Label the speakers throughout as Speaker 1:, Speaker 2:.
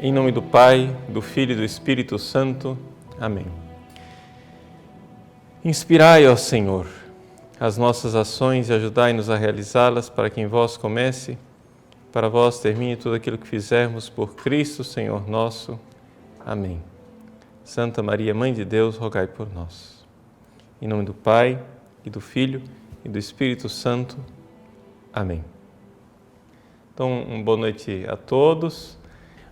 Speaker 1: Em nome do Pai, do Filho e do Espírito Santo. Amém. Inspirai, ó Senhor, as nossas ações e ajudai-nos a realizá-las, para que em vós comece, para vós termine tudo aquilo que fizermos por Cristo, Senhor nosso. Amém. Santa Maria, Mãe de Deus, rogai por nós. Em nome do Pai, e do Filho e do Espírito Santo. Amém. Então, uma boa noite a todos.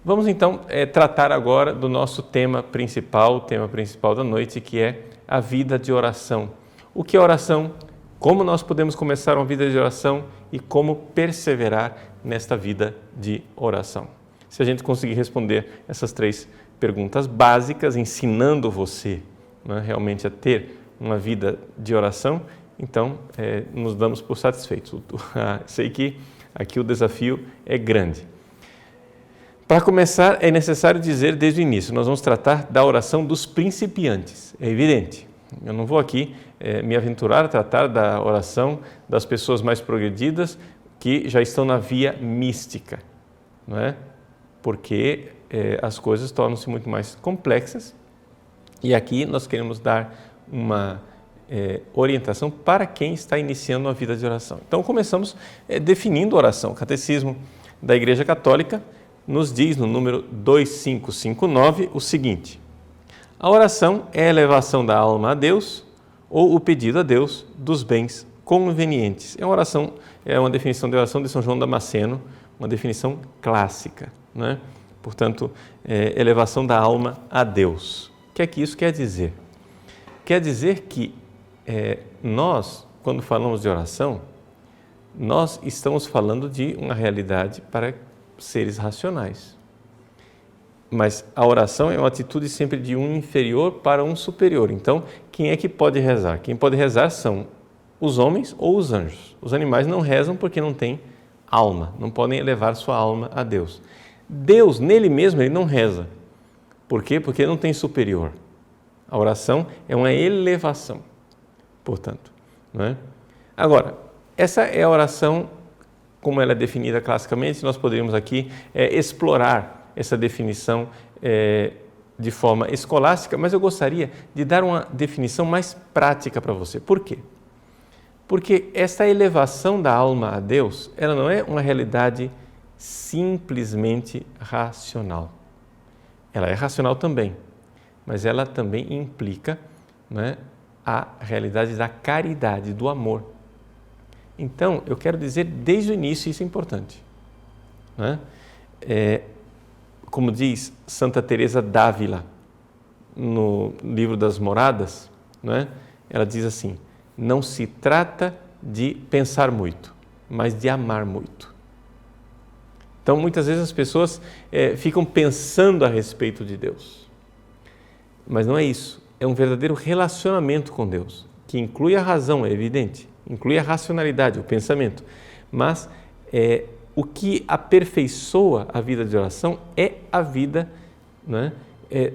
Speaker 1: Vamos então tratar agora do nosso tema principal, o tema principal da noite, que é a vida de oração. O que é oração? Como nós podemos começar uma vida de oração e como perseverar nesta vida de oração. Se a gente conseguir responder essas três perguntas básicas, ensinando você, né, realmente a ter uma vida de oração, então nos damos por satisfeitos. Sei que aqui o desafio é grande. Para começar, é necessário dizer desde o início, nós vamos tratar da oração dos principiantes, é evidente. Eu não vou aqui me aventurar a tratar da oração das pessoas mais progredidas que já estão na via mística, não é? Porque as coisas tornam-se muito mais complexas e aqui nós queremos dar uma orientação para quem está iniciando uma vida de oração. Então, começamos definindo a oração. O Catecismo da Igreja Católica nos diz, no número 2559, o seguinte: a oração é a elevação da alma a Deus ou o pedido a Deus dos bens convenientes. É uma definição de oração de São João Damasceno, uma definição clássica, né? Portanto, elevação da alma a Deus. O que é que isso quer dizer? Quer dizer que nós, quando falamos de oração, nós estamos falando de uma realidade para seres racionais. Mas a oração é uma atitude sempre de um inferior para um superior. Então, quem é que pode rezar? Quem pode rezar são os homens ou os anjos. Os animais não rezam porque não têm alma, não podem elevar sua alma a Deus. Deus, nele mesmo, ele não reza. Por quê? Porque ele não tem superior. A oração é uma elevação, portanto, não é? Agora, essa é a oração como ela é definida classicamente. Nós poderíamos aqui explorar essa definição de forma escolástica, mas eu gostaria de dar uma definição mais prática para você. Por quê? Porque essa elevação da alma a Deus, ela não é uma realidade simplesmente racional. Ela é racional também, mas ela também implica, né, a realidade da caridade, do amor. Então, eu quero dizer desde o início, isso é importante, né? Como diz Santa Teresa d'Ávila no livro das Moradas, né? Ela diz assim: não se trata de pensar muito, mas de amar muito. Então, muitas vezes as pessoas ficam pensando a respeito de Deus, mas não é isso. É um verdadeiro relacionamento com Deus, que inclui a razão, é evidente, inclui a racionalidade, o pensamento, mas o que aperfeiçoa a vida de oração é a vida, né,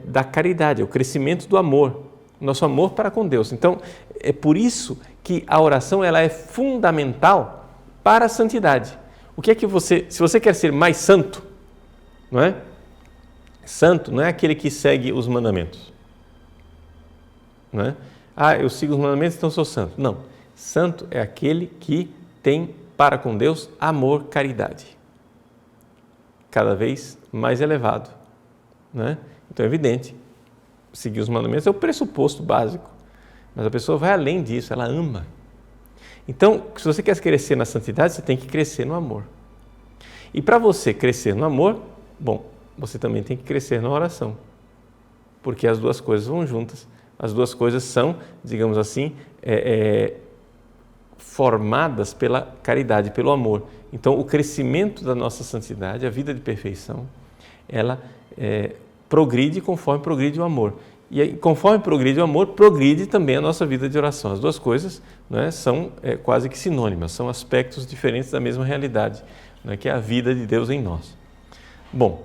Speaker 1: da caridade, é o crescimento do amor, nosso amor para com Deus. Então, é por isso que a oração ela é fundamental para a santidade. O que é que se você quer ser mais santo, não é? Santo não é aquele que segue os mandamentos, não é? Eu sigo os mandamentos, então sou santo. Não. Santo é aquele que tem para com Deus amor, caridade. Cada vez mais elevado, né? Então é evidente, seguir os mandamentos é o pressuposto básico, mas a pessoa vai além disso, ela ama. Então, se você quer crescer na santidade, você tem que crescer no amor. E para você crescer no amor, você também tem que crescer na oração, porque as duas coisas vão juntas. As duas coisas são, digamos assim, formadas pela caridade, pelo amor. Então, o crescimento da nossa santidade, a vida de perfeição, ela progride conforme progride o amor. E aí, conforme progride o amor, progride também a nossa vida de oração. As duas coisas, né, são quase que sinônimas, são aspectos diferentes da mesma realidade, né, que é a vida de Deus em nós. Bom,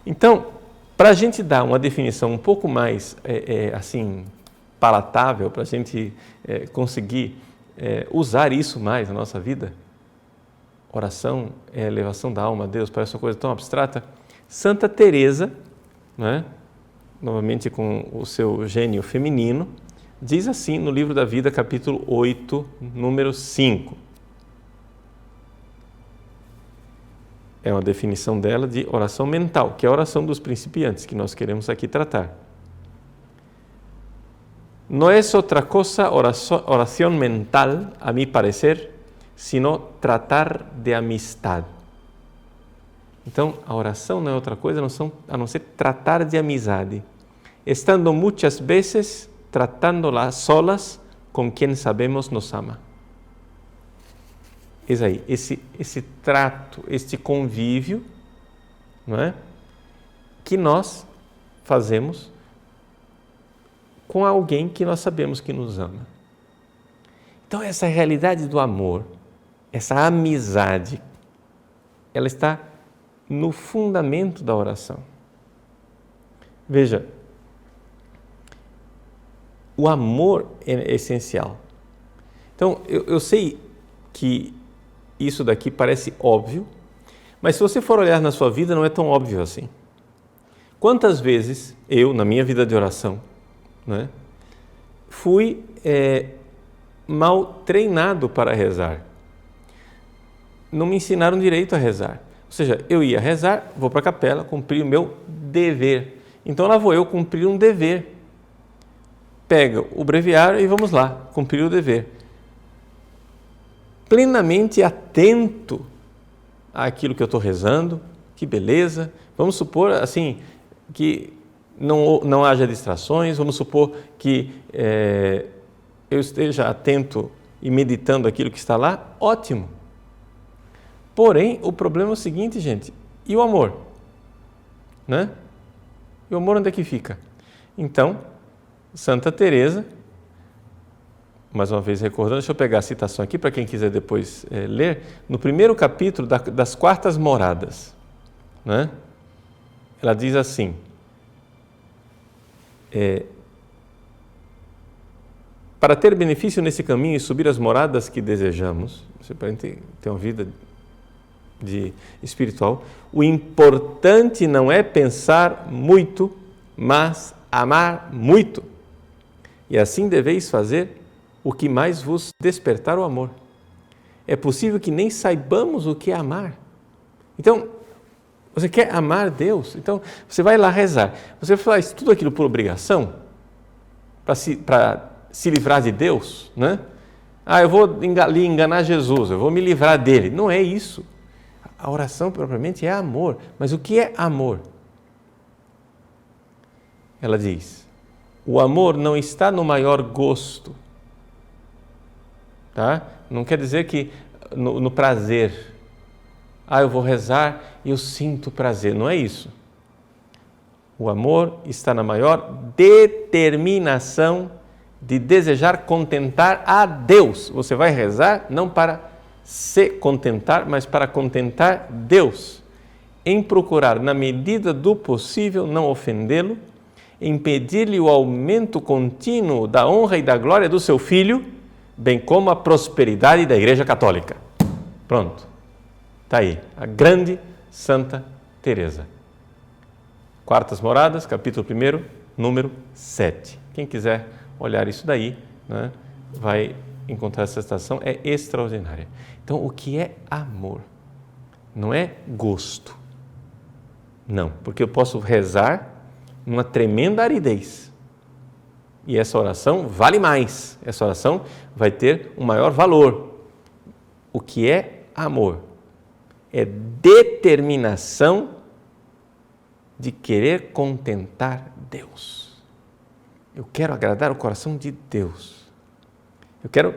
Speaker 1: então, para a gente dar uma definição um pouco mais assim, palatável, para a gente conseguir usar isso mais na nossa vida, oração é a elevação da alma a Deus, parece uma coisa tão abstrata. Santa Teresa, né, novamente com o seu gênio feminino, diz assim no Livro da Vida, capítulo 8, número 5. É uma definição dela de oração mental, que é a oração dos principiantes, que nós queremos aqui tratar. No es otra cosa oración mental, a mi parecer, sino tratar de amistad. Então, a oração não é outra coisa a não ser tratar de amizade, estando muitas vezes tratando-la solas com quem sabemos nos ama. Eis aí, esse trato, este convívio, não é? Que nós fazemos com alguém que nós sabemos que nos ama. Então, essa realidade do amor, essa amizade, ela está no fundamento da oração. Veja, o amor é essencial. Então, eu sei que isso daqui parece óbvio, mas se você for olhar na sua vida, não é tão óbvio assim. Quantas vezes eu, na minha vida de oração, né, fui mal treinado para rezar. Não me ensinaram direito a rezar. Ou seja, eu ia rezar, vou para a capela, cumprir o meu dever. Então lá vou eu cumprir um dever. Pega o breviário e vamos lá, cumprir o dever. Plenamente atento àquilo que eu estou rezando, que beleza. Vamos supor assim que não haja distrações, vamos supor que eu esteja atento e meditando aquilo que está lá, ótimo. Porém, o problema é o seguinte, gente, e o amor? Né? E o amor onde é que fica? Então, Santa Teresa, mais uma vez recordando, deixa eu pegar a citação aqui para quem quiser depois ler, no primeiro capítulo das quartas moradas, né? Ela diz assim, para ter benefício nesse caminho e subir as moradas que desejamos, você pode ter uma vida espiritual, o importante não é pensar muito, mas amar muito. E assim deveis fazer o que mais vos despertar o amor. É possível que nem saibamos o que é amar. Então, você quer amar Deus? Então, você vai lá rezar. Você faz tudo aquilo por obrigação, para se livrar de Deus, né? Eu vou lhe enganar Jesus, eu vou me livrar dele. Não é isso. A oração propriamente é amor. Mas o que é amor? Ela diz, o amor não está no maior gosto. Tá? Não quer dizer que no prazer. Eu vou rezar e eu sinto prazer. Não é isso. O amor está na maior determinação de desejar contentar a Deus. Você vai rezar não para se contentar, mas para contentar Deus, em procurar, na medida do possível, não ofendê-lo, em pedir-lhe o aumento contínuo da honra e da glória do seu Filho, bem como a prosperidade da Igreja Católica. Pronto. Está aí, a grande Santa Teresa. Quartas Moradas, capítulo 1, número 7. Quem quiser olhar isso daí, né, vai encontrar essa citação, é extraordinária. Então, o que é amor? Não é gosto. Não, porque eu posso rezar numa tremenda aridez. E essa oração vale mais. Essa oração vai ter um maior valor. O que é amor? É determinação de querer contentar Deus. Eu quero agradar o coração de Deus. Eu quero,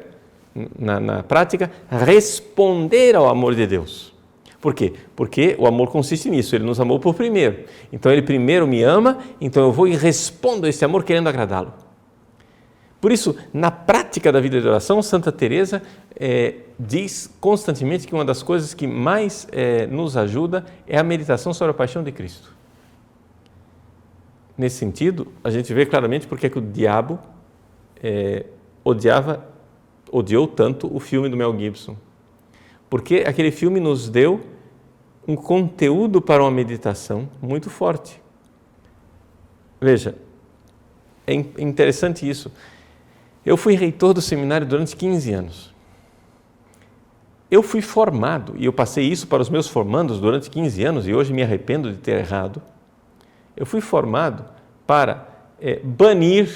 Speaker 1: na prática, responder ao amor de Deus. Por quê? Porque o amor consiste nisso, Ele nos amou por primeiro. Então, Ele primeiro me ama, então eu vou e respondo a esse amor querendo agradá-lo. Por isso, na prática da vida de oração, Santa Teresa diz constantemente que uma das coisas que mais nos ajuda é a meditação sobre a paixão de Cristo. Nesse sentido, a gente vê claramente porque é que o diabo odiou tanto o filme do Mel Gibson. Porque aquele filme nos deu um conteúdo para uma meditação muito forte. Veja, é interessante isso. Eu fui reitor do seminário durante 15 anos. Eu fui formado, e eu passei isso para os meus formandos durante 15 anos, e hoje me arrependo de ter errado. Eu fui formado para banir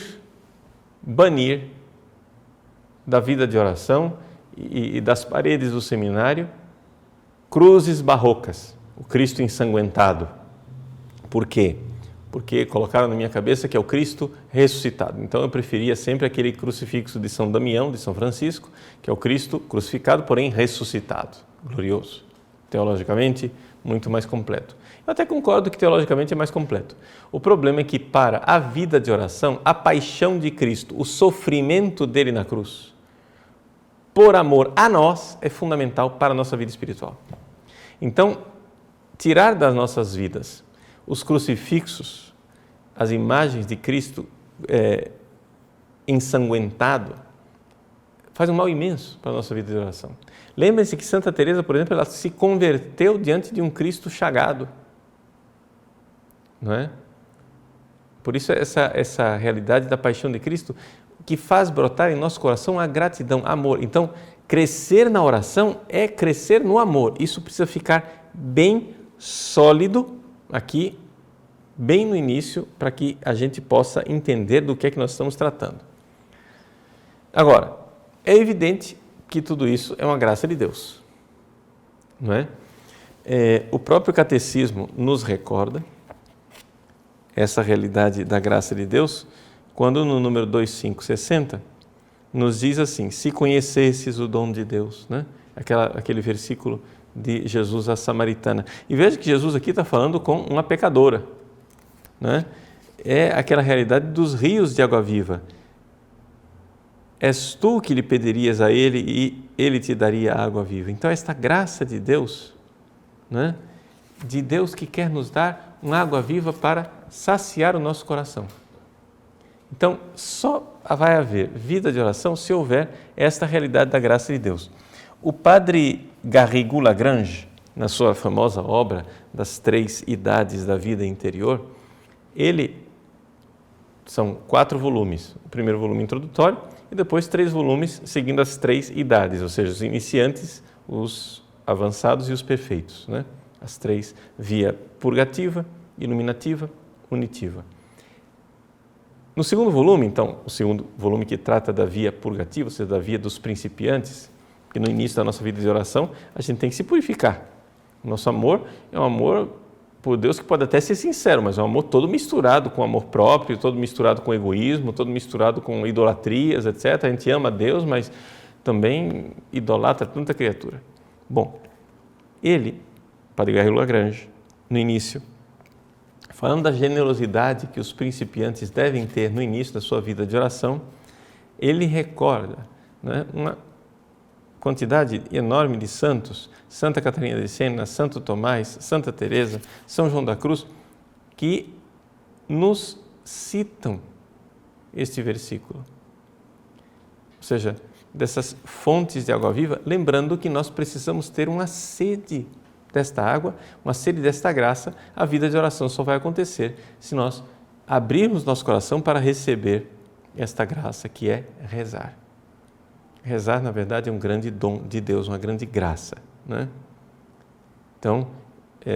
Speaker 1: da vida de oração e das paredes do seminário cruzes barrocas, o Cristo ensanguentado. Por quê? Porque colocaram na minha cabeça que é o Cristo ressuscitado. Então eu preferia sempre aquele crucifixo de São Damião, de São Francisco, que é o Cristo crucificado, porém ressuscitado, glorioso. Teologicamente, muito mais completo. Eu até concordo que teologicamente é mais completo. O problema é que para a vida de oração, a paixão de Cristo, o sofrimento dele na cruz, por amor a nós, é fundamental para a nossa vida espiritual. Então, tirar das nossas vidas os crucifixos, as imagens de Cristo ensanguentado, faz um mal imenso para a nossa vida de oração. Lembre-se que Santa Teresa, por exemplo, ela se converteu diante de um Cristo chagado. Não é? Por isso essa realidade da paixão de Cristo que faz brotar em nosso coração a gratidão, amor. Então, crescer na oração é crescer no amor. Isso precisa ficar bem sólido aqui, bem no início, para que a gente possa entender do que é que nós estamos tratando. Agora, é evidente que tudo isso é uma graça de Deus, não é? O próprio catecismo nos recorda essa realidade da graça de Deus, quando no número 2560 nos diz assim: se conhecesses o dom de Deus, né? Aquele versículo de Jesus à samaritana. E veja que Jesus aqui está falando com uma pecadora, né? É aquela realidade dos rios de água viva. És tu que lhe pedirias a ele e ele te daria água viva. Então esta graça de Deus, né? De Deus que quer nos dar uma água viva para saciar o nosso coração. Então, só vai haver vida de oração se houver esta realidade da graça de Deus. O padre Garrigou-Lagrange, na sua famosa obra das 3 idades da vida interior, são 4 volumes. O primeiro volume introdutório e depois 3 volumes seguindo as 3 idades, ou seja, os iniciantes, os avançados e os perfeitos, né? As 3, via purgativa, iluminativa, unitiva. No segundo volume, então, o segundo volume que trata da via purgativa, ou seja, da via dos principiantes, que no início da nossa vida de oração, a gente tem que se purificar. O nosso amor é um amor por Deus que pode até ser sincero, mas é um amor todo misturado com amor próprio, todo misturado com egoísmo, todo misturado com idolatrias, etc. A gente ama a Deus, mas também idolatra tanta criatura. Bom, Padre Garrigou-Lagrange, no início, falando da generosidade que os principiantes devem ter no início da sua vida de oração, ele recorda, né, uma quantidade enorme de santos, Santa Catarina de Siena, Santo Tomás, Santa Teresa, São João da Cruz, que nos citam este versículo. Ou seja, dessas fontes de água viva, lembrando que nós precisamos ter uma sede desta água, uma sede desta graça. A vida de oração só vai acontecer se nós abrirmos nosso coração para receber esta graça que é rezar. Rezar, na verdade, é um grande dom de Deus, uma grande graça, né? Então,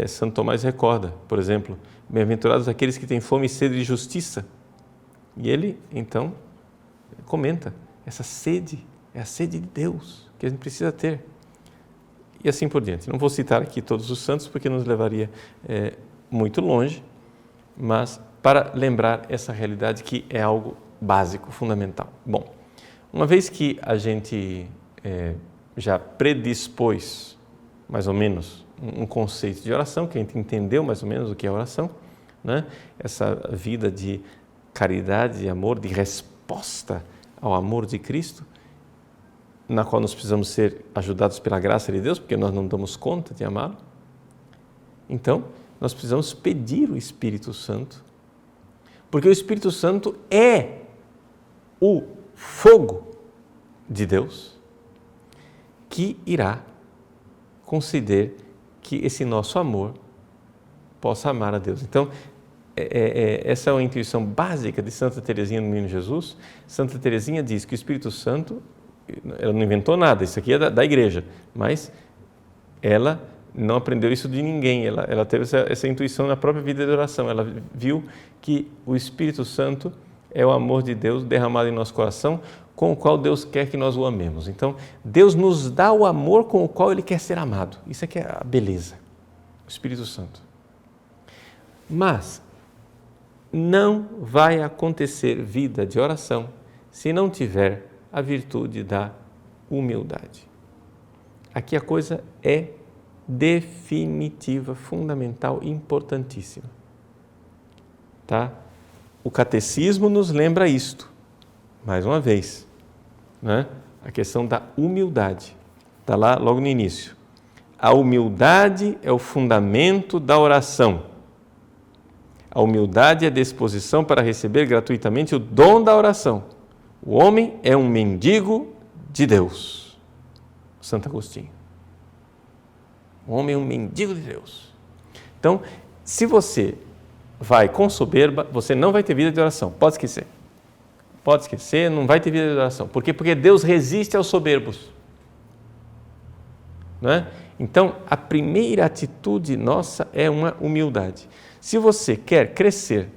Speaker 1: Santo Tomás recorda, por exemplo, bem-aventurados aqueles que têm fome e sede de justiça. E ele, então, comenta, essa sede é a sede de Deus que a gente precisa ter. E assim por diante. Não vou citar aqui todos os santos porque nos levaria muito longe, mas para lembrar essa realidade que é algo básico, fundamental. Bom, uma vez que a gente já predispôs mais ou menos um conceito de oração, que a gente entendeu mais ou menos o que é oração, né? Essa vida de caridade e amor, de resposta ao amor de Cristo, na qual nós precisamos ser ajudados pela graça de Deus, porque nós não damos conta de amá-lo. Então, nós precisamos pedir o Espírito Santo, porque o Espírito Santo é o fogo de Deus que irá conceder que esse nosso amor possa amar a Deus. Então, essa é uma intuição básica de Santa Teresinha do Menino Jesus. Santa Teresinha diz que o Espírito Santo, ela não inventou nada, isso aqui é da igreja, mas ela não aprendeu isso de ninguém, ela teve essa intuição na própria vida de oração. Ela viu que o Espírito Santo é o amor de Deus derramado em nosso coração, com o qual Deus quer que nós o amemos. Então, Deus nos dá o amor com o qual Ele quer ser amado. Isso aqui é a beleza, o Espírito Santo. Mas não vai acontecer vida de oração se não tiver a virtude da humildade. Aqui a coisa é definitiva, fundamental, importantíssima. Tá? O catecismo nos lembra isto, mais uma vez, né? A questão da humildade. Está lá logo no início. A humildade é o fundamento da oração. A humildade é a disposição para receber gratuitamente o dom da oração. O homem é um mendigo de Deus. Santo Agostinho. O homem é um mendigo de Deus. Então, se você vai com soberba, você não vai ter vida de oração. Pode esquecer. Pode esquecer, não vai ter vida de oração. Por quê? Porque Deus resiste aos soberbos. Não é? Então, a primeira atitude nossa é uma humildade. Se você quer crescer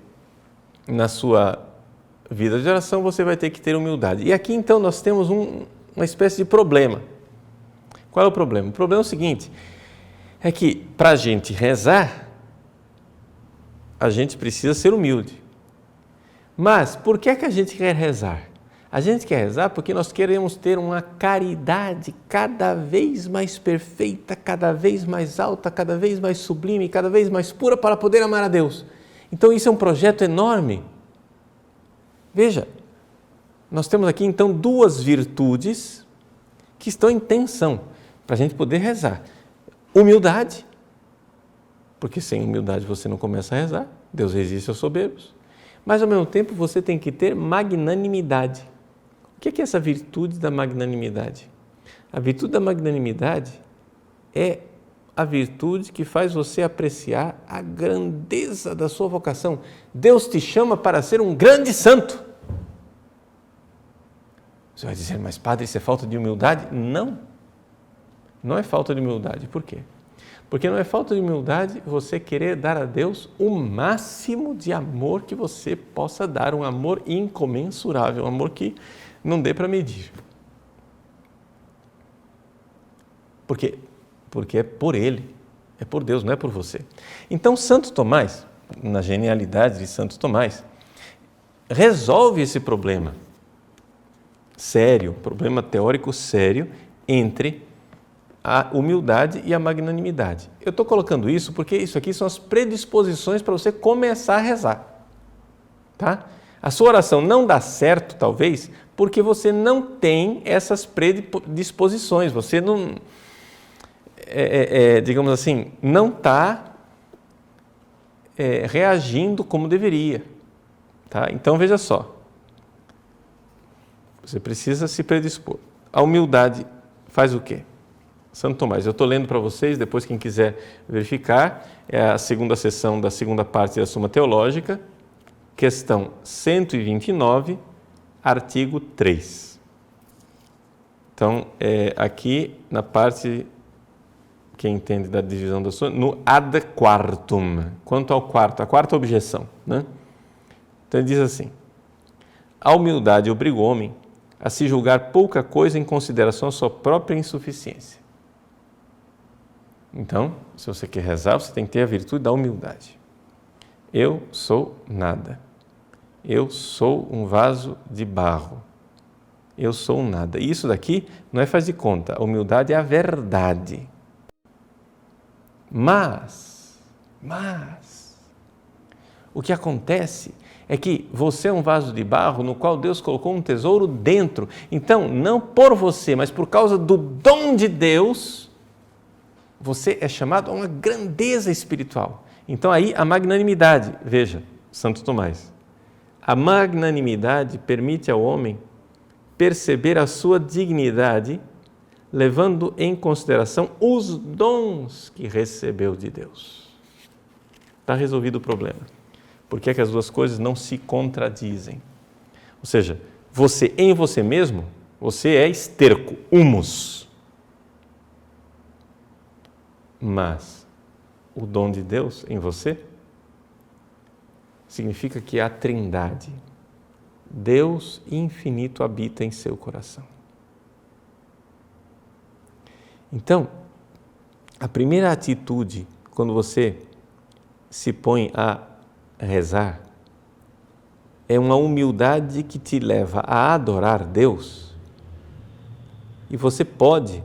Speaker 1: na sua vida de oração, você vai ter que ter humildade. E aqui, então, nós temos uma espécie de problema. Qual é o problema? O problema é o seguinte, é que para a gente rezar, a gente precisa ser humilde. Mas por que a gente quer rezar? A gente quer rezar porque nós queremos ter uma caridade cada vez mais perfeita, cada vez mais alta, cada vez mais sublime, cada vez mais pura para poder amar a Deus. Então isso é um projeto enorme. Veja, nós temos aqui então duas virtudes que estão em tensão para a gente poder rezar. Humildade, porque sem humildade você não começa a rezar, Deus resiste aos soberbos. Mas ao mesmo tempo você tem que ter magnanimidade. O que é essa virtude da magnanimidade? A virtude da magnanimidade é a virtude que faz você apreciar a grandeza da sua vocação. Deus te chama para ser um grande santo. Você vai dizer, mas padre, isso é falta de humildade? Não, não é falta de humildade. Por quê? Porque não é falta de humildade você querer dar a Deus o máximo de amor que você possa dar, um amor incomensurável, um amor que não dê para medir. Porque é por Ele, é por Deus, não é por você. Então, Santo Tomás, na genialidade de Santo Tomás, resolve esse problema sério, problema teórico sério entre a humildade e a magnanimidade. Eu estou colocando isso porque isso aqui são as predisposições para você começar a rezar. Tá? A sua oração não dá certo, talvez, porque você não tem essas predisposições. Você não, digamos assim, não está reagindo como deveria. Tá? Então, veja só. Você precisa se predispor. A humildade faz o quê? Santo Tomás, eu estou lendo para vocês, depois quem quiser verificar, é a segunda sessão da segunda parte da Suma Teológica, questão 129, artigo 3. Então, aqui na parte, quem entende da divisão da Suma, no ad quartum, quanto ao quarto, a quarta objeção. Né? Então ele diz assim, a humildade obriga o homem a se julgar pouca coisa em consideração à sua própria insuficiência. Então, se você quer rezar, você tem que ter a virtude da humildade. Eu sou nada. Eu sou um vaso de barro. Eu sou um nada. E isso daqui não é faz de conta. A humildade é a verdade. Mas, o que acontece é que você é um vaso de barro no qual Deus colocou um tesouro dentro. Então, não por você, mas por causa do dom de Deus, você é chamado a uma grandeza espiritual. Então aí a magnanimidade, veja, Santo Tomás, a magnanimidade permite ao homem perceber a sua dignidade, levando em consideração os dons que recebeu de Deus. Está resolvido o problema. Por que é que as duas coisas não se contradizem? Ou seja, você em você mesmo, você é esterco, humus. Mas o dom de Deus em você significa que a Trindade, Deus infinito, habita em seu coração. Então, a primeira atitude quando você se põe a rezar é uma humildade que te leva a adorar Deus. E você pode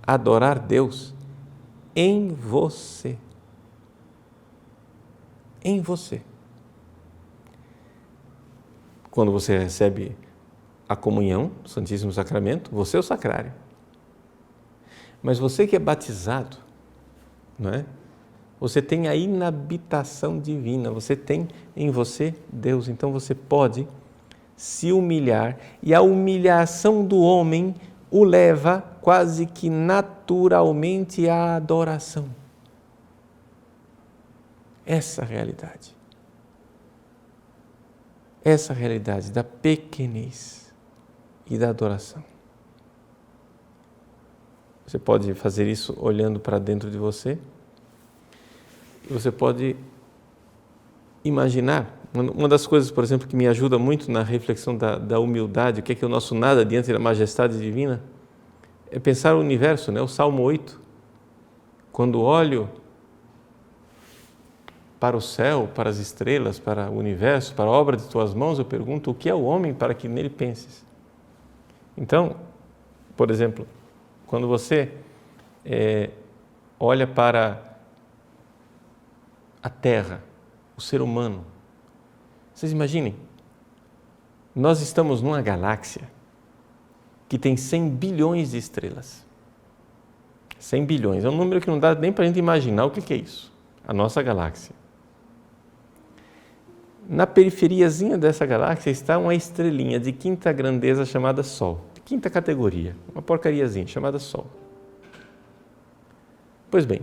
Speaker 1: adorar Deus em você. Em você. Quando você recebe a comunhão, o Santíssimo Sacramento, você é o sacrário. Mas você que é batizado, não é? Você tem a inabitação divina, você tem em você Deus. Então você pode se humilhar e a humilhação do homem o leva quase que naturalmente à adoração. Essa realidade. Essa realidade da pequenez e da adoração. Você pode fazer isso olhando para dentro de você. E você pode imaginar. Uma das coisas, por exemplo, que me ajuda muito na reflexão da humildade, o que é o nosso nada diante da majestade divina, é pensar o universo, né? O Salmo 8. Quando olho para o céu, para as estrelas, para o universo, para a obra de tuas mãos, eu pergunto, o que é o homem para que nele penses? Então, por exemplo, quando você olha para a Terra, o ser humano, vocês imaginem, nós estamos numa galáxia que tem 100 bilhões de estrelas. 100 bilhões, é um número que não dá nem para a gente imaginar o que é isso, a nossa galáxia. Na periferiazinha dessa galáxia está uma estrelinha de quinta grandeza chamada Sol, de quinta categoria, uma porcariazinha chamada Sol. Pois bem,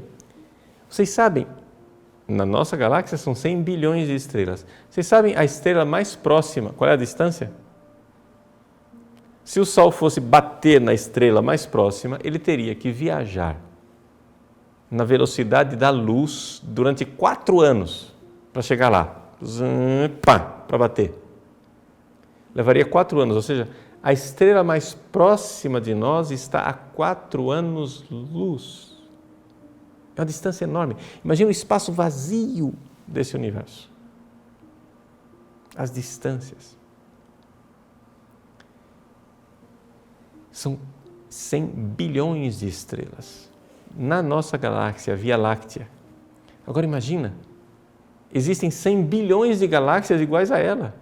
Speaker 1: vocês sabem, na nossa galáxia são 100 bilhões de estrelas. Vocês sabem a estrela mais próxima, qual é a distância? Se o Sol fosse bater na estrela mais próxima, ele teria que viajar na velocidade da luz durante 4 anos para chegar lá. Para bater. Levaria 4 anos, ou seja, a estrela mais próxima de nós está a 4 anos-luz. É uma distância enorme. Imagina o espaço vazio desse universo. As distâncias. São 100 bilhões de estrelas. Na nossa galáxia, a Via Láctea. Agora imagina, existem 100 bilhões de galáxias iguais a ela.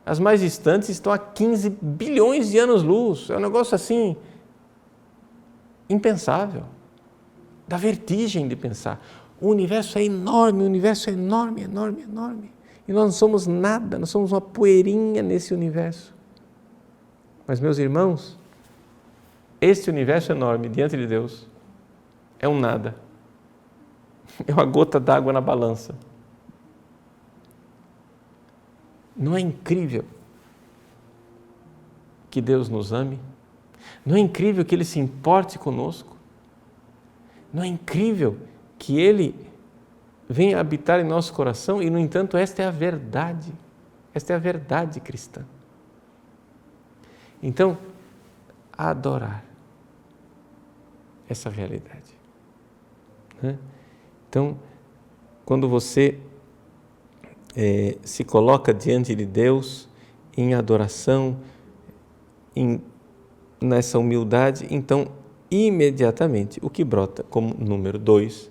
Speaker 1: As mais distantes estão a 15 bilhões de anos-luz. É um negócio assim, impensável. Dá vertigem de pensar. O universo é enorme, enorme. E nós não somos nada, nós somos uma poeirinha nesse universo. Mas, meus irmãos, este universo enorme diante de Deus é um nada. É uma gota d'água na balança. Não é incrível que Deus nos ame? Não é incrível que Ele se importe conosco? Não é incrível que Ele venha habitar em nosso coração? E, no entanto, esta é a verdade. Esta é a verdade cristã. Então, adorar essa realidade. Então, quando você se coloca diante de Deus em adoração, nessa humildade, então, imediatamente, o que brota como número 2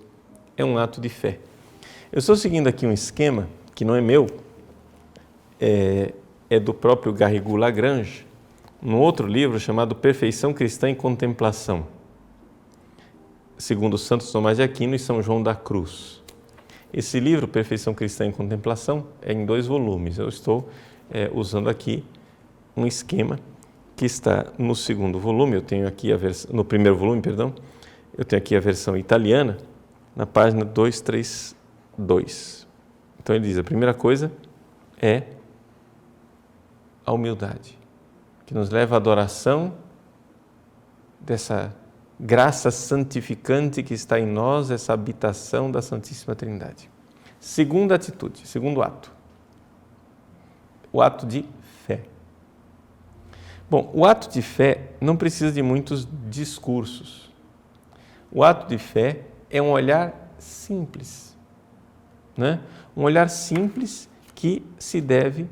Speaker 1: é um ato de fé. Eu estou seguindo aqui um esquema que não é meu, é do próprio Garrigou-Lagrange, num outro livro chamado Perfeição Cristã em Contemplação, segundo Santo Tomás de Aquino e São João da Cruz. Esse livro, Perfeição Cristã em Contemplação, é em 2 volumes. Eu estou usando aqui um esquema que está no segundo volume, eu tenho aqui a versão, no primeiro volume, perdão, eu tenho aqui a versão italiana, na página 232. Então ele diz, a primeira coisa é a humildade, que nos leva à adoração dessa graça santificante que está em nós, essa habitação da Santíssima Trindade. Segunda atitude, segundo ato, o ato de fé. Bom, o ato de fé não precisa de muitos discursos. O ato de fé é um olhar simples, né? Um olhar simples que se deve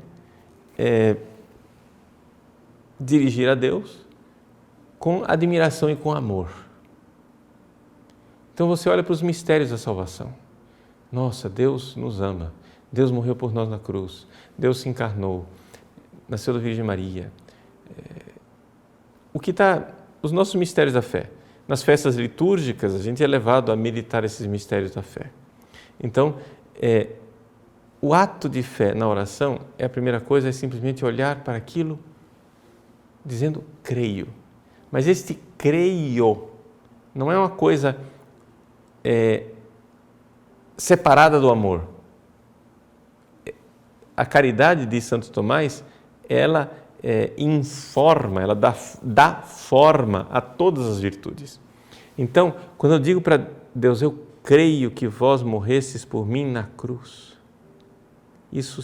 Speaker 1: dirigir a Deus com admiração e com amor. Então você olha para os mistérios da salvação. Nossa, Deus nos ama. Deus morreu por nós na cruz. Deus se encarnou. Nasceu da Virgem Maria. Os nossos mistérios da fé. Nas festas litúrgicas, a gente é levado a meditar esses mistérios da fé. Então, o ato de fé na oração, a primeira coisa é simplesmente olhar para aquilo dizendo creio. Mas este creio não é uma coisa separada do amor. A caridade de Santo Tomás, ela informa, ela dá forma a todas as virtudes. Então, quando eu digo para Deus, eu creio que vós morrestes por mim na cruz, isso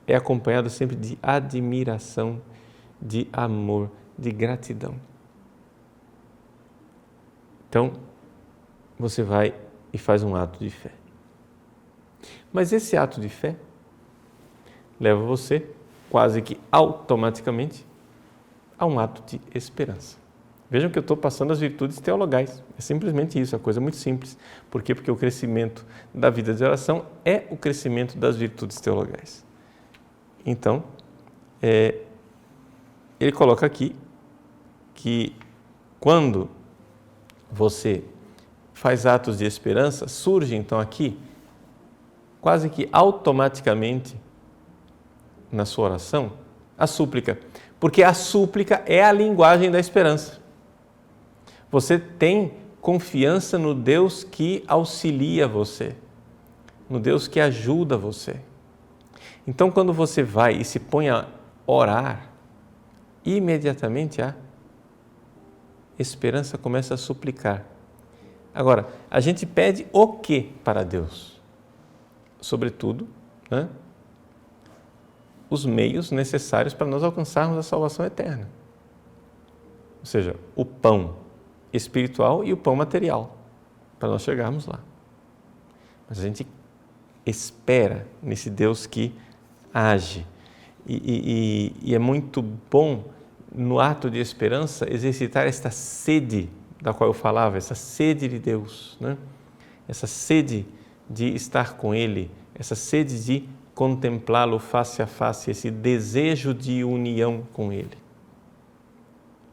Speaker 1: é acompanhado sempre de admiração, de amor, de gratidão. Então, você vai e faz um ato de fé. Mas esse ato de fé leva você, quase que automaticamente, a um ato de esperança. Vejam que eu estou passando as virtudes teologais. É simplesmente isso, a coisa é muito simples. Por quê? Porque o crescimento da vida de oração é o crescimento das virtudes teologais. Então, ele coloca aqui que quando você faz atos de esperança, surge então aqui, quase que automaticamente, na sua oração, a súplica. Porque a súplica é a linguagem da esperança. Você tem confiança no Deus que auxilia você, no Deus que ajuda você. Então, quando você vai e se põe a orar, imediatamente a esperança começa a suplicar. Agora, a gente pede o que para Deus? Sobretudo, né, os meios necessários para nós alcançarmos a salvação eterna. Ou seja, o pão espiritual e o pão material, para nós chegarmos lá. Mas a gente espera nesse Deus que age. E é muito bom, no ato de esperança, exercitar esta sede da qual eu falava, essa sede de Deus, né? Essa sede de estar com Ele, essa sede de contemplá-lo face a face, esse desejo de união com Ele.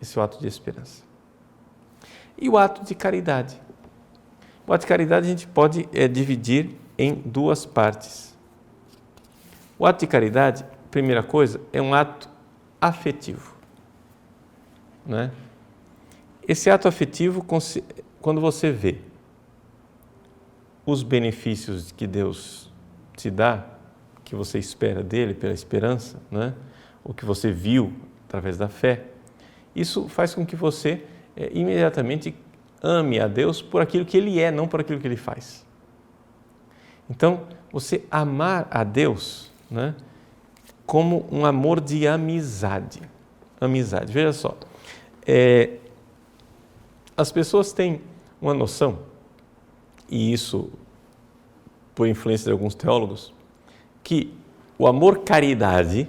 Speaker 1: Esse é o ato de esperança. E o ato de caridade. O ato de caridade a gente pode dividir em duas partes. O ato de caridade, primeira coisa, é um ato afetivo, né? Esse ato afetivo, quando você vê os benefícios que Deus te dá, que você espera dele pela esperança, né? O que você viu através da fé, isso faz com que você imediatamente ame a Deus por aquilo que Ele é, não por aquilo que Ele faz. Então, você amar a Deus, né, como um amor de amizade. Amizade, veja só. As pessoas têm uma noção, e isso por influência de alguns teólogos, que o amor caridade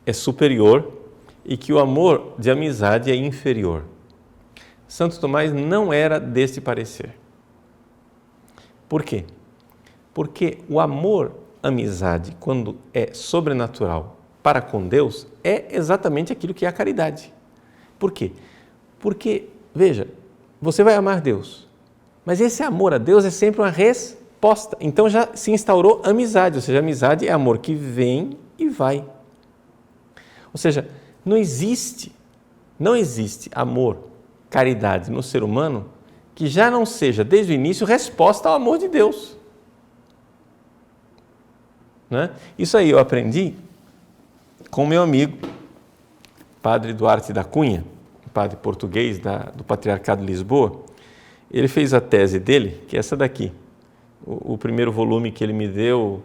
Speaker 1: é superior e que o amor de amizade é inferior. Santo Tomás não era desse parecer. Por quê? Porque o amor amizade, quando é sobrenatural para com Deus, é exatamente aquilo que é a caridade. Por quê? Porque, veja, você vai amar Deus, mas esse amor a Deus é sempre uma resposta. Então já se instaurou amizade, ou seja, amizade é amor que vem e vai. Ou seja, não existe Não existe amor, caridade no ser humano que já não seja, desde o início, resposta ao amor de Deus. Né? Isso aí eu aprendi com meu amigo, padre Duarte da Cunha, padre português do Patriarcado de Lisboa. Ele fez a tese dele, que é essa daqui. O primeiro volume que ele me deu,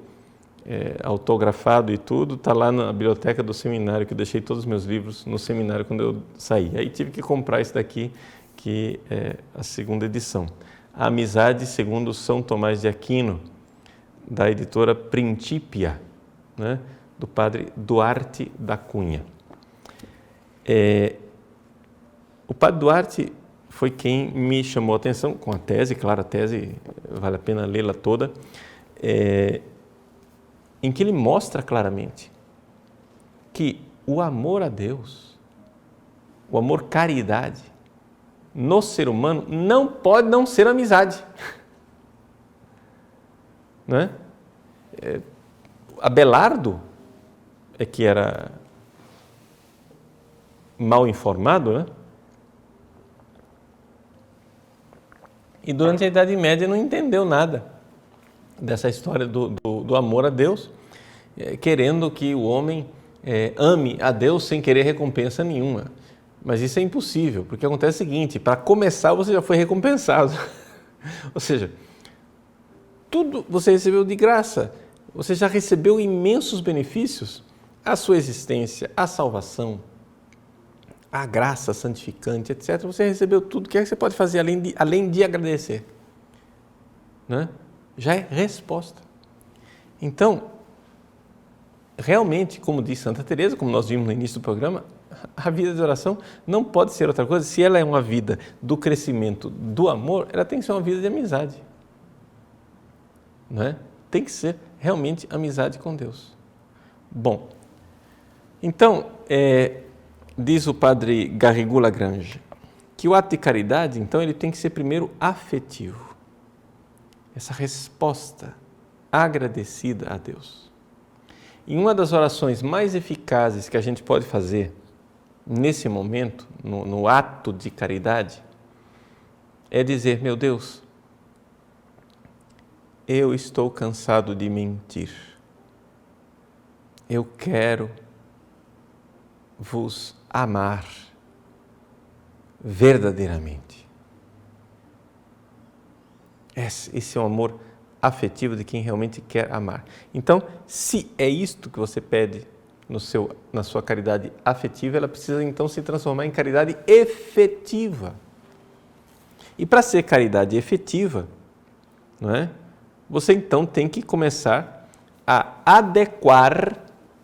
Speaker 1: autografado e tudo, está lá na biblioteca do seminário, que eu deixei todos os meus livros no seminário quando eu saí. Aí tive que comprar esse daqui, que é a segunda edição. A Amizade segundo São Tomás de Aquino, da editora Principia, né, do padre Duarte da Cunha. O padre Duarte foi quem me chamou a atenção com a tese, claro, a tese vale a pena lê-la toda, em que ele mostra claramente que o amor a Deus, o amor caridade, no ser humano não pode não ser amizade. Né? Abelardo, que era mal informado, né? E durante a Idade Média não entendeu nada dessa história do amor a Deus, querendo que o homem ame a Deus sem querer recompensa nenhuma. Mas isso é impossível, porque acontece o seguinte: para começar você já foi recompensado. Ou seja, tudo você recebeu de graça, você já recebeu imensos benefícios, a sua existência, a salvação, a graça santificante, etc. Você recebeu tudo, o que é que você pode fazer além de agradecer? Né? Já é resposta. Então, realmente, como diz Santa Teresa, como nós vimos no início do programa, a vida de oração não pode ser outra coisa. Se ela é uma vida do crescimento do amor, ela tem que ser uma vida de amizade. Não é? Tem que ser realmente amizade com Deus. Bom, então, diz o padre Garrigou Lagrange, que o ato de caridade, então, ele tem que ser primeiro afetivo. Essa resposta agradecida a Deus. E uma das orações mais eficazes que a gente pode fazer nesse momento, no ato de caridade, é dizer: meu Deus, eu estou cansado de mentir. Eu quero vos amar verdadeiramente. Esse é o amor afetivo de quem realmente quer amar. Então, se é isto que você pede na sua caridade afetiva, ela precisa então se transformar em caridade efetiva. E para ser caridade efetiva, não é? Você então tem que começar a adequar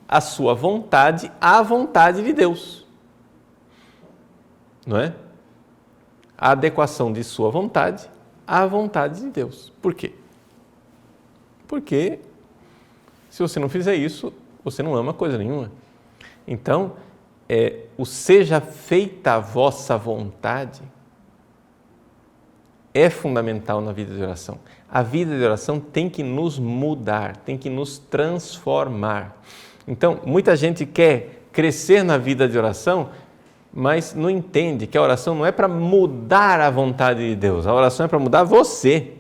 Speaker 1: a sua vontade à vontade de Deus. Não é? A adequação de sua vontade à vontade de Deus. Por quê? Porque se você não fizer isso, você não ama coisa nenhuma. Então, o seja feita a vossa vontade é fundamental na vida de oração. A vida de oração tem que nos mudar, tem que nos transformar. Então, muita gente quer crescer na vida de oração, mas não entende que a oração não é para mudar a vontade de Deus, a oração é para mudar você.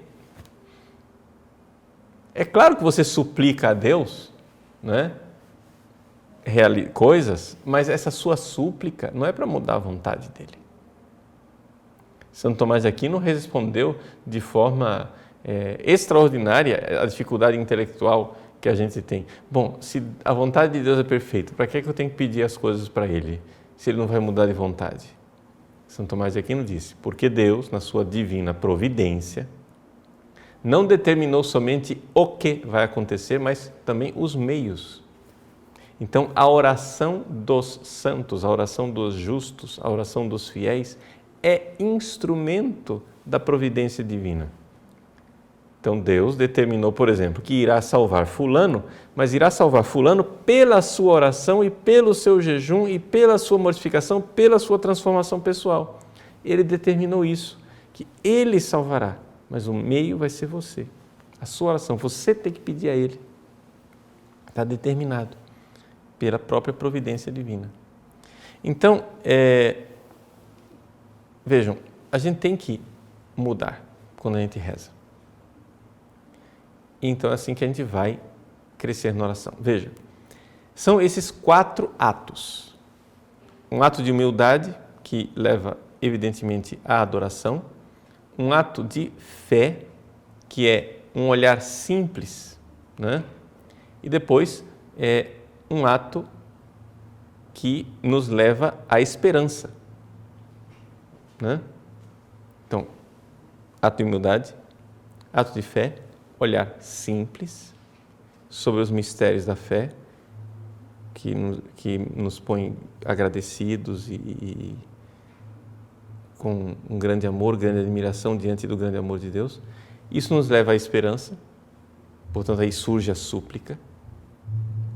Speaker 1: É claro que você suplica a Deus, né, coisas, mas essa sua súplica não é para mudar a vontade dele. Santo Tomás de Aquino respondeu de forma extraordinária a dificuldade intelectual que a gente tem. Bom, se a vontade de Deus é perfeita, para que eu tenho que pedir as coisas para Ele, se Ele não vai mudar de vontade? Santo Tomás de Aquino disse: porque Deus, na sua divina providência, não determinou somente o que vai acontecer, mas também os meios. Então, a oração dos santos, a oração dos justos, a oração dos fiéis é instrumento da providência divina. Então, Deus determinou, por exemplo, que irá salvar fulano, mas irá salvar fulano pela sua oração e pelo seu jejum e pela sua mortificação, pela sua transformação pessoal. Ele determinou isso, que Ele salvará, mas o meio vai ser você. A sua oração, você tem que pedir a Ele. Está determinado pela própria providência divina. Então, vejam, a gente tem que mudar quando a gente reza. Então é assim que a gente vai crescer na oração. Veja, são esses 4 atos. Um ato de humildade, que leva evidentemente à adoração. Um ato de fé, que é um olhar simples, né? E depois um ato que nos leva à esperança, né? Então, ato de humildade, ato de fé, olhar simples sobre os mistérios da fé, que nos põe agradecidos e com um grande amor, grande admiração diante do grande amor de Deus. Isso nos leva à esperança, portanto aí surge a súplica,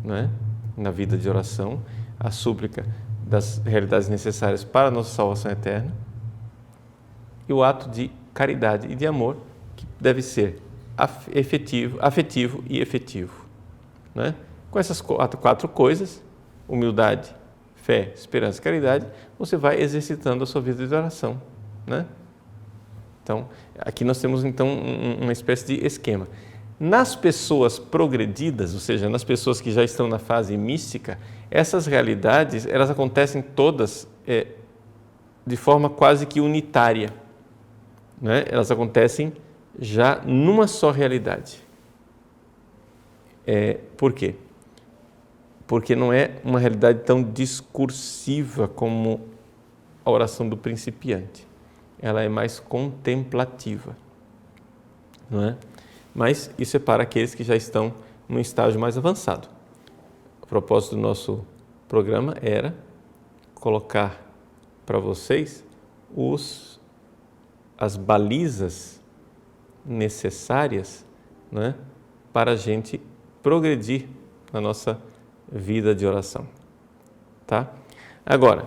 Speaker 1: não é? Na vida de oração, a súplica das realidades necessárias para a nossa salvação eterna, e o ato de caridade e de amor, que deve ser afetivo e efetivo, não é? Com essas 4 coisas, humildade, fé, esperança e caridade, você vai exercitando a sua vida de oração, né? Então, aqui nós temos então uma espécie de esquema. Nas pessoas progredidas, ou seja, nas pessoas que já estão na fase mística, essas realidades, elas acontecem todas de forma quase que unitária, né? Elas acontecem já numa só realidade. Por quê? Porque não é uma realidade tão discursiva como a oração do principiante. Ela é mais contemplativa, não é? Mas isso é para aqueles que já estão num estágio mais avançado. O propósito do nosso programa era colocar para vocês as balizas necessárias, né, para a gente progredir na nossa vida de oração, tá? Agora,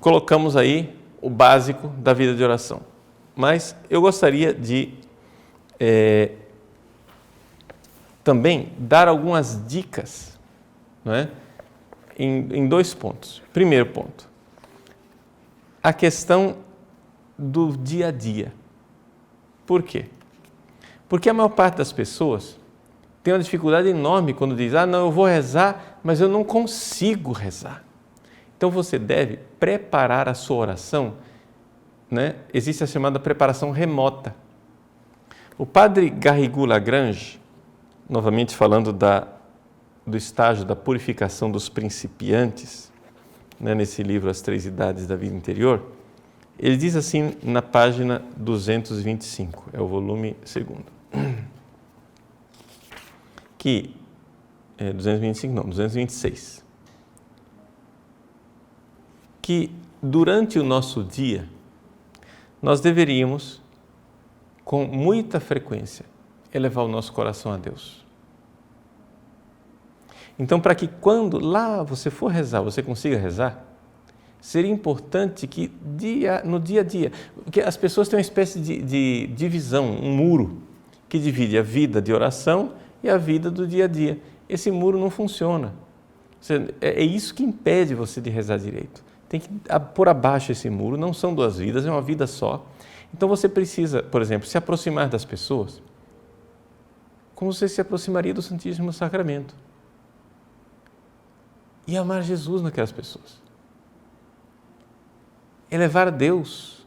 Speaker 1: colocamos aí o básico da vida de oração, mas eu gostaria de também dar algumas dicas, não é? Em 2 pontos. Primeiro ponto, a questão do dia a dia. Por quê? Porque a maior parte das pessoas tem uma dificuldade enorme quando diz, não, eu vou rezar, mas eu não consigo rezar. Então você deve preparar a sua oração, né? Existe a chamada preparação remota. O padre Garrigou-Lagrange, novamente falando do estágio da purificação dos principiantes, né, nesse livro As 3 Idades da Vida Interior, ele diz assim na página 225, é o volume 2º, que 226, que durante o nosso dia nós deveríamos, com muita frequência, elevar o nosso coração a Deus. Então, para que quando lá você for rezar, você consiga rezar, seria importante que no dia a dia, porque as pessoas têm uma espécie de divisão, um muro, que divide a vida de oração e a vida do dia a dia. Esse muro não funciona. É isso que impede você de rezar direito. Tem que pôr abaixo esse muro, não são 2 vidas, é uma vida só. Então você precisa, por exemplo, se aproximar das pessoas como você se aproximaria do Santíssimo Sacramento. E amar Jesus naquelas pessoas. Elevar a Deus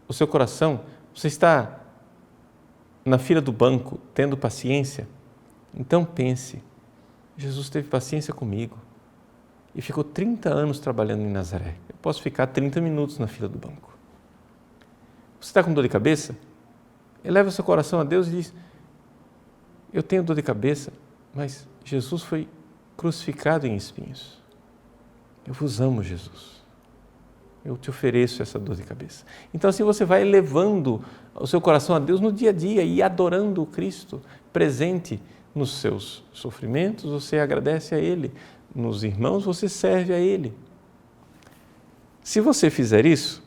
Speaker 1: o seu coração. Você está na fila do banco, tendo paciência? Então pense, Jesus teve paciência comigo e ficou 30 anos trabalhando em Nazaré. Eu posso ficar 30 minutos na fila do banco. Você está com dor de cabeça? Eleva seu coração a Deus e diz, eu tenho dor de cabeça, mas Jesus foi crucificado em espinhos. Eu vos amo, Jesus. Eu te ofereço essa dor de cabeça. Então assim você vai elevando o seu coração a Deus no dia a dia e adorando o Cristo presente nos seus sofrimentos, você agradece a Ele. Nos irmãos, você serve a Ele. Se você fizer isso,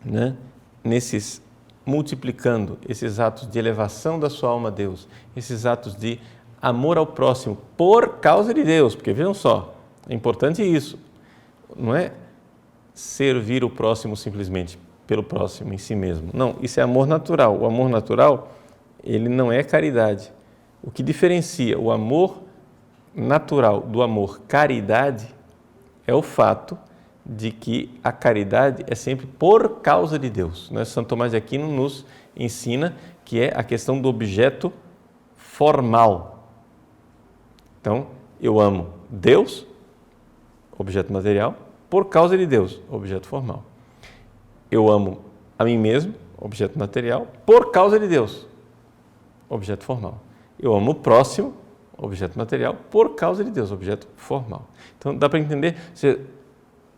Speaker 1: né, multiplicando esses atos de elevação da sua alma a Deus, esses atos de amor ao próximo por causa de Deus, porque vejam só, é importante isso, não é servir o próximo simplesmente pelo próximo em si mesmo. Não, isso é amor natural. O amor natural, ele não é caridade. O que diferencia o amor natural do amor caridade é o fato de que a caridade é sempre por causa de Deus. Né? Santo Tomás de Aquino nos ensina que é a questão do objeto formal. Então, eu amo Deus, objeto material, por causa de Deus, objeto formal. Eu amo a mim mesmo, objeto material, por causa de Deus, objeto formal. Eu amo o próximo, objeto material, por causa de Deus, objeto formal. Então, dá para entender,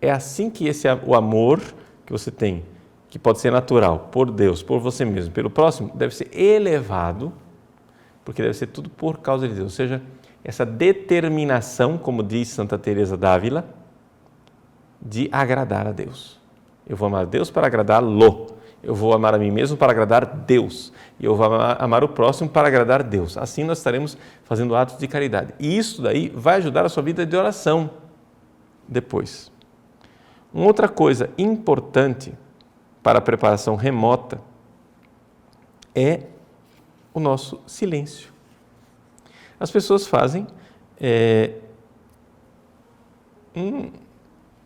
Speaker 1: é assim que o amor que você tem, que pode ser natural, por Deus, por você mesmo, pelo próximo, deve ser elevado, porque deve ser tudo por causa de Deus. Ou seja, essa determinação, como diz Santa Teresa d'Ávila, de agradar a Deus. Eu vou amar a Deus para agradá-lo. Eu vou amar a mim mesmo para agradar Deus. E eu vou amar o próximo para agradar Deus. Assim nós estaremos fazendo atos de caridade. E isso daí vai ajudar a sua vida de oração depois. Uma outra coisa importante para a preparação remota é o nosso silêncio. As pessoas fazem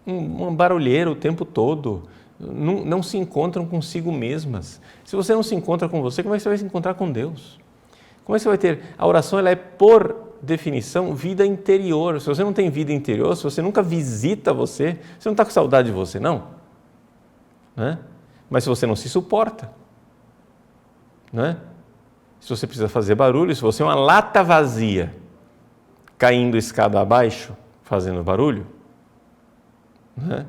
Speaker 1: um barulheiro o tempo todo, não se encontram consigo mesmas. Se você não se encontra com você, como é que você vai se encontrar com Deus? Como é que você vai ter? A oração ela é, por definição, vida interior. Se você não tem vida interior, se você nunca visita você não está com saudade de você, não? Né? Mas se você não se suporta, né? Se você precisa fazer barulho, se você é uma lata vazia, caindo escada abaixo, fazendo barulho, né?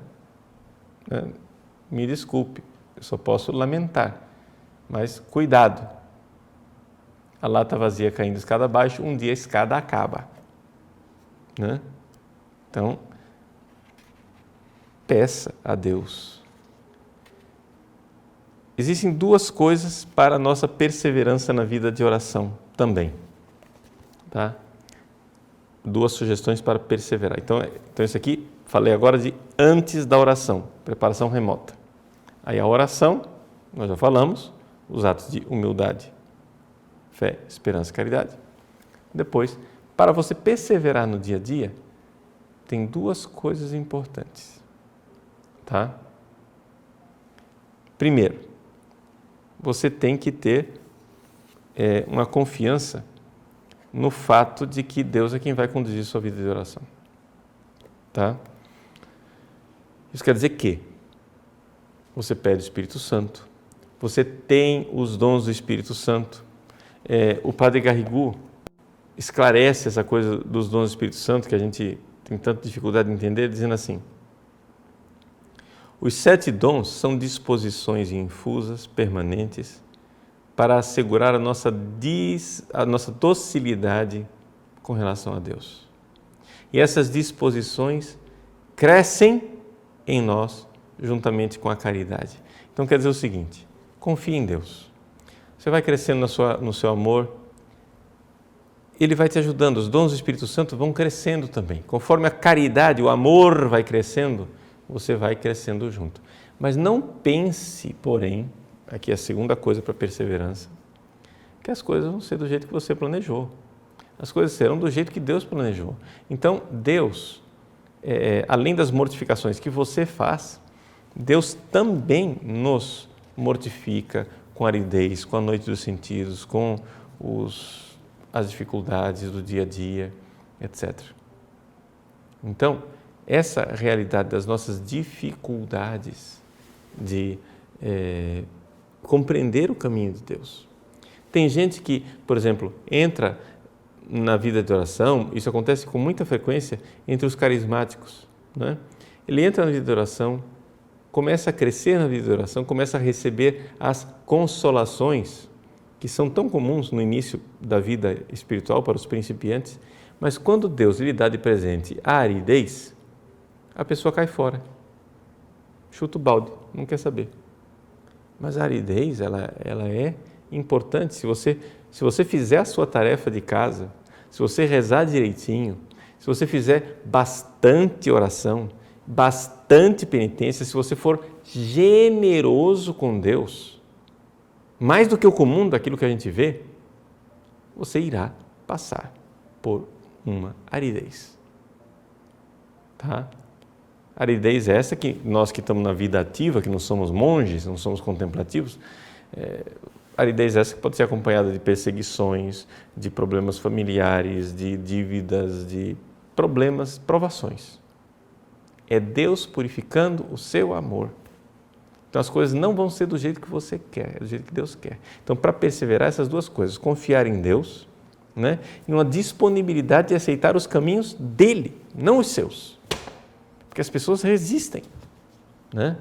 Speaker 1: Me desculpe, eu só posso lamentar, mas cuidado. A lata vazia caindo escada abaixo, um dia a escada acaba. Né? Então, peça a Deus. Existem duas coisas para a nossa perseverança na vida de oração também. Tá? Duas sugestões para perseverar. Então isso aqui, falei agora de antes da oração, preparação remota. Aí a oração, nós já falamos, os atos de humildade, fé, esperança e caridade. Depois, para você perseverar no dia a dia, tem duas coisas importantes. Tá? Primeiro, você tem que ter uma confiança no fato de que Deus é quem vai conduzir sua vida de oração. Tá? Isso quer dizer que você pede o Espírito Santo, você tem os dons do Espírito Santo. O Padre Garrigou esclarece essa coisa dos dons do Espírito Santo, que a gente tem tanta dificuldade de entender, dizendo assim: os 7 dons são disposições infusas, permanentes, para assegurar a nossa docilidade com relação a Deus. E essas disposições crescem em nós juntamente com a caridade. Então quer dizer o seguinte: confie em Deus. Você vai crescendo no seu amor, Ele vai te ajudando, os dons do Espírito Santo vão crescendo também. Conforme a caridade, o amor vai crescendo, você vai crescendo junto. Mas não pense, porém, aqui é a segunda coisa para a perseverança, que as coisas vão ser do jeito que você planejou. As coisas serão do jeito que Deus planejou. Então, Deus, além das mortificações que você faz, Deus também nos mortifica com a aridez, com a noite dos sentidos, com as dificuldades do dia a dia, etc. Então, essa realidade das nossas dificuldades de compreender o caminho de Deus. Tem gente que, por exemplo, entra na vida de oração, isso acontece com muita frequência entre os carismáticos, né? Ele entra na vida de oração, começa a crescer na vida de oração, começa a receber as consolações que são tão comuns no início da vida espiritual para os principiantes, mas quando Deus lhe dá de presente a aridez, a pessoa cai fora, chuta o balde, não quer saber. Mas a aridez, ela é importante. Se você fizer a sua tarefa de casa, se você rezar direitinho, se você fizer bastante oração, bastante penitência, se você for generoso com Deus, mais do que o comum daquilo que a gente vê, você irá passar por uma aridez. Tá? Aridez essa que nós que estamos na vida ativa, que não somos monges, não somos contemplativos, aridez essa que pode ser acompanhada de perseguições, de problemas familiares, de dívidas, de problemas, provações. É Deus purificando o seu amor. Então as coisas não vão ser do jeito que você quer, é do jeito que Deus quer. Então, para perseverar, essas duas coisas, confiar em Deus, né, e uma disponibilidade de aceitar os caminhos dele, não os seus. Porque as pessoas resistem, né,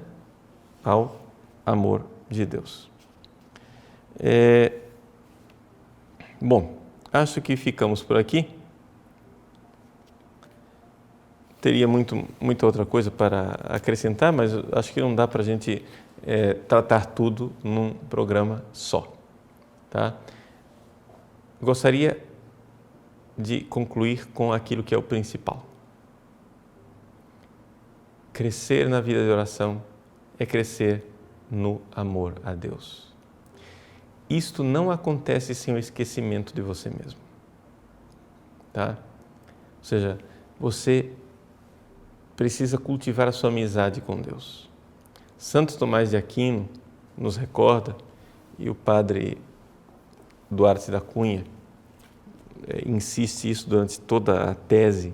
Speaker 1: ao amor de Deus. Bom, acho que ficamos por aqui. Teria muita outra coisa para acrescentar, mas acho que não dá para a gente tratar tudo num programa só. Tá? Gostaria de concluir com aquilo que é o principal. Crescer na vida de oração é crescer no amor a Deus. Isto não acontece sem o esquecimento de você mesmo. Tá? Ou seja, você precisa cultivar a sua amizade com Deus. Santo Tomás de Aquino nos recorda, e o padre Duarte da Cunha insiste isso durante toda a tese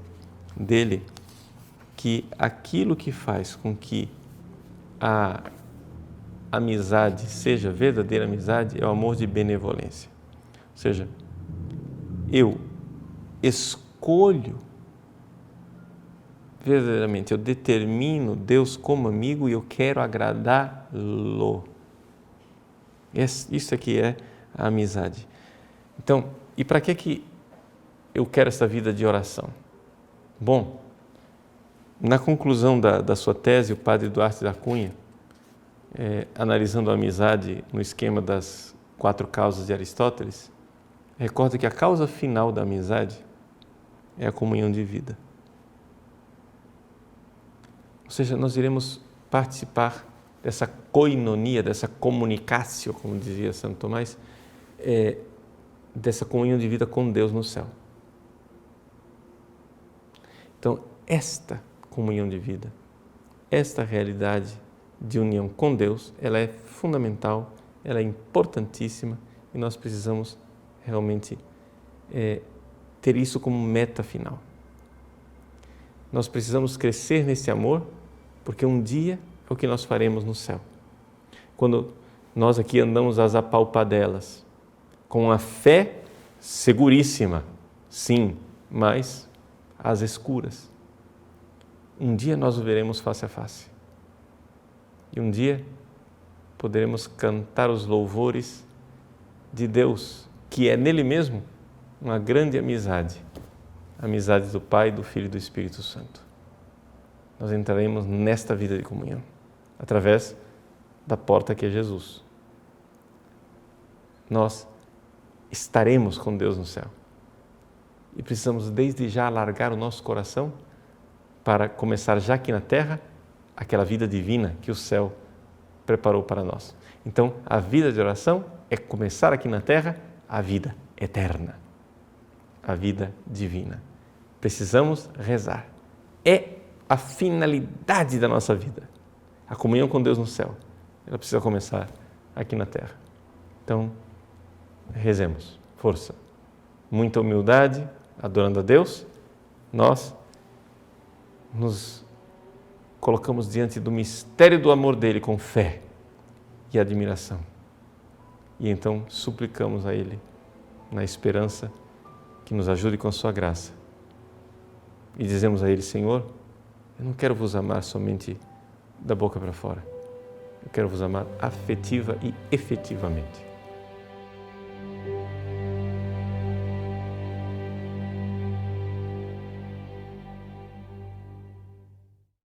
Speaker 1: dele, que aquilo que faz com que a amizade seja verdadeira amizade é o amor de benevolência. Ou seja, eu escolho verdadeiramente, eu determino Deus como amigo e eu quero agradá-lo. Isso aqui é a amizade. Então, e para que eu quero essa vida de oração? Bom, na conclusão da sua tese, o padre Duarte da Cunha, analisando a amizade no esquema das 4 causas de Aristóteles, recorda que a causa final da amizade é a comunhão de vida. Ou seja, nós iremos participar dessa koinonia, dessa comunicatio, como dizia Santo Tomás, dessa comunhão de vida com Deus no céu. Então, esta comunhão de vida, esta realidade de união com Deus, ela é fundamental, ela é importantíssima e nós precisamos realmente ter isso como meta final. Nós precisamos crescer nesse amor, porque um dia é o que nós faremos no céu. Quando nós aqui andamos às apalpadelas, com a fé seguríssima, sim, mas às escuras. Um dia nós o veremos face a face. E um dia poderemos cantar os louvores de Deus, que é nele mesmo uma grande amizade. A amizade do Pai, do Filho e do Espírito Santo. Nós entraremos nesta vida de comunhão, através da porta que é Jesus. Nós estaremos com Deus no céu. E precisamos desde já alargar o nosso coração para começar já aqui na terra aquela vida divina que o céu preparou para nós. Então, a vida de oração é começar aqui na terra a vida eterna, a vida divina. Precisamos rezar. É a finalidade da nossa vida. A comunhão com Deus no céu. Ela precisa começar aqui na terra. Então, rezemos. Força. Muita humildade, adorando a Deus. Nós nos colocamos diante do mistério do amor dele com fé e admiração. E então suplicamos a Ele, na esperança, que nos ajude com a sua graça. E dizemos a Ele: Senhor, eu não quero vos amar somente da boca para fora. Eu quero vos amar afetiva e efetivamente.